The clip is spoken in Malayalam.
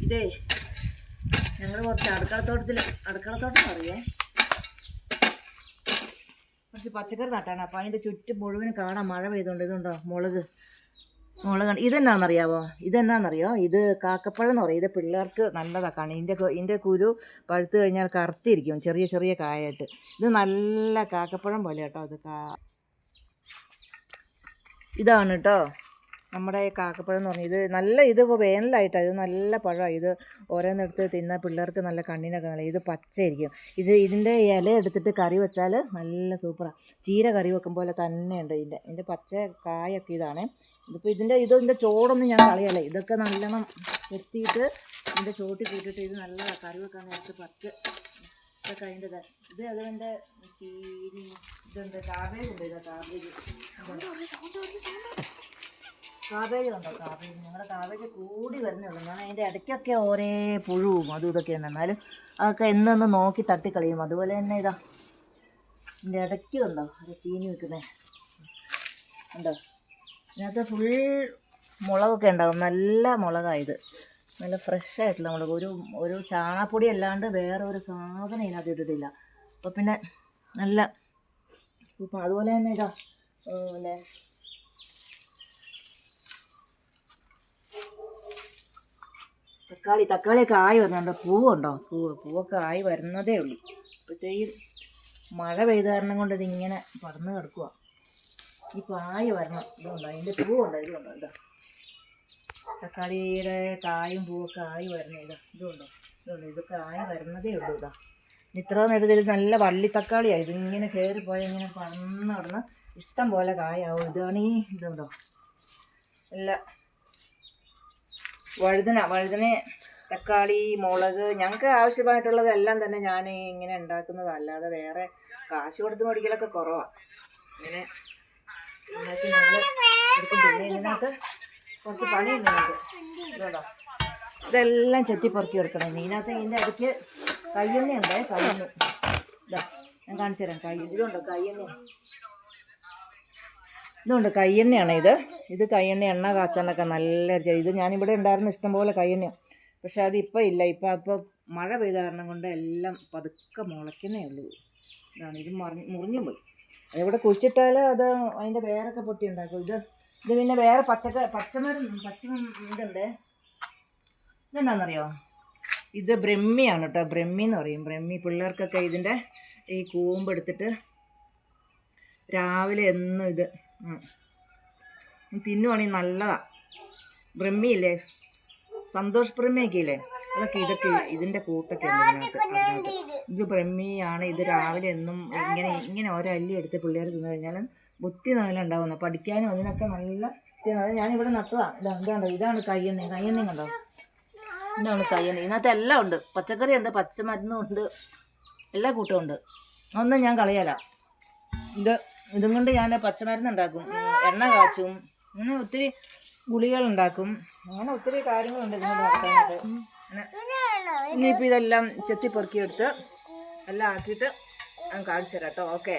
ഇതേ ഞങ്ങൾ കുറച്ച് അടുക്കളത്തോട്ടം അറിയേ കുറച്ച് പച്ചക്കറി നട്ടാണ്. അപ്പോൾ അതിൻ്റെ ചുറ്റും മുഴുവനും കാണാം മഴ പെയ്തുകൊണ്ട്. ഇതുണ്ടോ മുളക് ഇതെന്നാണെന്നറിയാവോ? ഇത് കാക്കപ്പഴം എന്ന് പറയും. ഇത് പിള്ളേർക്ക് നല്ലതാണ്. ഇതിൻ്റെ കുരു പഴുത്ത് കഴിഞ്ഞാൽ കറുത്തിരിക്കും, ചെറിയ ചെറിയ കായായിട്ട്. ഇത് നല്ല കാക്കപ്പഴം പോലെ കേട്ടോ. ഇതാണ് കേട്ടോ നമ്മുടെ കാക്കപ്പഴം എന്ന് പറഞ്ഞാൽ. ഇതിപ്പോൾ വേനലായിട്ടാണ്. ഇത് നല്ല പഴമാണ്. ഇത് ഓരോന്നെടുത്ത് തിന്നാൽ പിള്ളേർക്ക് നല്ല കണ്ണിനൊക്കെ നല്ല. ഇത് പച്ചയായിരിക്കും. ഇതിൻ്റെ ഇല എടുത്തിട്ട് കറി വെച്ചാൽ നല്ല സൂപ്പറാണ്. ചീര കറി വെക്കും പോലെ തന്നെയുണ്ട് ഇതിൻ്റെ പച്ച കായൊക്കെ ഇതാണ്. ഇതിൻ്റെ ചോടൊന്നും ഞാൻ കളയല്ല. ഇതൊക്കെ നല്ലോണം ചെത്തിയിട്ട് ഇതിൻ്റെ ചോട്ടി കൂട്ടിയിട്ട് ഇത് നല്ലതാണ് കറി വെക്കാൻ നേരത്ത്. ഇതൊക്കെ അതിൻ്റെ ഇത് അതുകൊണ്ട് ചീനി ഇതുണ്ട്. കാബേജ് ഉണ്ട്. കാബേജ് ഉണ്ടോ? ഞങ്ങളുടെ കാബേജ് കൂടി വരുന്നേ ഉള്ളൂ. ഞാൻ അതിൻ്റെ ഇടയ്ക്കൊക്കെ ഓരോ പുഴുവും അതും ഇതൊക്കെ ഉണ്ട്. എന്നാലും അതൊക്കെ എന്നൊന്ന് നോക്കി തട്ടിക്കളയും. അതുപോലെ തന്നെ ഇതിൻ്റെ ഇടയ്ക്ക് ഉണ്ടോ അത് ചീനി വെക്കുന്നത് ഉണ്ടോ? ഇതിനകത്ത് ഫുൾ മുളകൊക്കെ ഉണ്ടാകും. നല്ല മുളകായത്, നല്ല ഫ്രഷായിട്ടുള്ള മുളക്. ഒരു ചാണകപ്പൊടി അല്ലാണ്ട് വേറെ ഒരു സാധനം ഇതിനകത്ത് ഇട്ടിട്ടില്ല. അപ്പോൾ പിന്നെ നല്ല സൂപ്പർ. അതുപോലെ തന്നെ പിന്നെ തക്കാളിയൊക്കെ ആയി വരുന്നുണ്ട്. പൂവുണ്ടോ? പൂവൊക്കെ ആയി വരുന്നതേ ഉള്ളൂ. അപ്പോഴത്തേക്കും മഴ പെയ്ത കാരണം കൊണ്ട് ഇതിങ്ങനെ പടർന്ന് കിടക്കുക. ഇപ്പോൾ ആയി വരണം. ഇതുണ്ടോ അതിൻ്റെ പൂവുണ്ടോ? ഇതുണ്ടോ തക്കാളിയുടെ കായും പൂവൊക്കെ ആയി വരുന്നത്. ഇതുണ്ടോ ഇതൊക്കെ ആയി വരുന്നതേ ഉള്ളൂ. ഇത്ര നേരത്തിൽ നല്ല വള്ളി തക്കാളിയാണ്. ഇതിങ്ങനെ കയറിപ്പോയാൽ ഇങ്ങനെ പടർന്ന് കിടന്ന് ഇഷ്ടം പോലെ കായാവും. ഇതുണ്ടോ എല്ലാ വഴുതന, തക്കാളി, മുളക്, ഞങ്ങൾക്ക് ആവശ്യമായിട്ടുള്ളതെല്ലാം തന്നെ ഞാൻ ഇങ്ങനെ ഉണ്ടാക്കുന്നതാണ്. അല്ലാതെ വേറെ കാശ് കൊടുത്ത് മേടിക്കലൊക്കെ കുറവാണ്. ഇങ്ങനെ ഉണ്ടാക്കി ഞങ്ങൾ എടുക്കും. പിന്നെ ഇതിനകത്ത് കുറച്ച് പണിയുണ്ട് ഞങ്ങൾക്ക്. ഇതുണ്ടോ ഇതെല്ലാം ചെത്തിപ്പറക്കി എടുക്കണം. ഇതിനകത്ത് ഇതിൻ്റെ ഇടയ്ക്ക് കയ്യെണ്ണയുണ്ട്. ഞാൻ കാണിച്ചു തരാം. ഇതുണ്ട് കയ്യെണ്ണയാണ്. ഇത് കയ്യെണ്ണ, എണ്ണ കാച്ചാനൊക്കെ നല്ല. ഇത് ഞാനിവിടെ ഉണ്ടായിരുന്ന ഇഷ്ടംപോലെ കയ്യെണ്ണയാണ്. പക്ഷെ അതിപ്പോൾ ഇല്ല. ഇപ്പോൾ മഴ പെയ്ത കാരണം കൊണ്ട് എല്ലാം പതുക്കെ മുളയ്ക്കുന്നേ ഉള്ളൂ. ഇത് മുറിഞ്ഞും പോയി. അതിവിടെ കുഴിച്ചിട്ടാൽ അതിൻ്റെ വേരൊക്കെ പൊട്ടി ഉണ്ടാക്കും. ഇത് പിന്നെ വേറെ ഇതുണ്ട്. ഇതെന്താണെന്നറിയോ? ഇത് ബ്രഹ്മിയാണ് കേട്ടോ. ബ്രഹ്മി എന്ന് പറയും. പിള്ളേർക്കൊക്കെ ഇതിൻ്റെ ഈ കൂമ്പെടുത്തിട്ട് രാവിലെ എന്നും ഇത് തിന്നുവാണെങ്കിൽ നല്ലതാണ്. ബ്രഹ്മിയില്ലേ, സന്തോഷ് ബ്രഹ്മിയൊക്കെ ഇല്ലേ, ഇതൊക്കെ ഇതിൻ്റെ കൂട്ടൊക്കെ ഉണ്ട് ഇതിനകത്ത്. ഇത് ബ്രഹ്മിയാണ്. ഇത് രാവിലെ എന്നും ഇങ്ങനെ ഓരോ അല്ലി എടുത്ത് പിള്ളേർ തിന്നു കഴിഞ്ഞാൽ ബുദ്ധി നല്ല ഉണ്ടാവുന്നു. പഠിക്കാനും അതിനൊക്കെ നല്ല. അത് ഞാനിവിടെ നട്ടതാണ്. ഇതാണ് കയ്യെണ്ണ കണ്ടോ? ഇതാണ് കയ്യെണ്ണ. ഇതിനകത്ത് എല്ലാം ഉണ്ട്. പച്ചക്കറി ഉണ്ട്, പച്ചമരുന്നും ഉണ്ട്, എല്ലാ കൂട്ടവും ഉണ്ട്. ഒന്നും ഞാൻ കളയല. ഇതും കൊണ്ട് ഞാൻ പച്ചമരുന്ന് ഉണ്ടാക്കും, എണ്ണ കാച്ചും, അങ്ങനെ ഒത്തിരി ഗുളികളുണ്ടാക്കും. അങ്ങനെ ഒത്തിരി കാര്യങ്ങളുണ്ട് ഇതിനോട് നടക്കാനായിട്ട്. ഇനിയിപ്പോൾ ഇതെല്ലാം ചെത്തിപ്പെറുക്കിയെടുത്ത് എല്ലാം ആക്കിയിട്ട് ഞാൻ കാണിച്ചു തരാം കേട്ടോ. ഓക്കെ.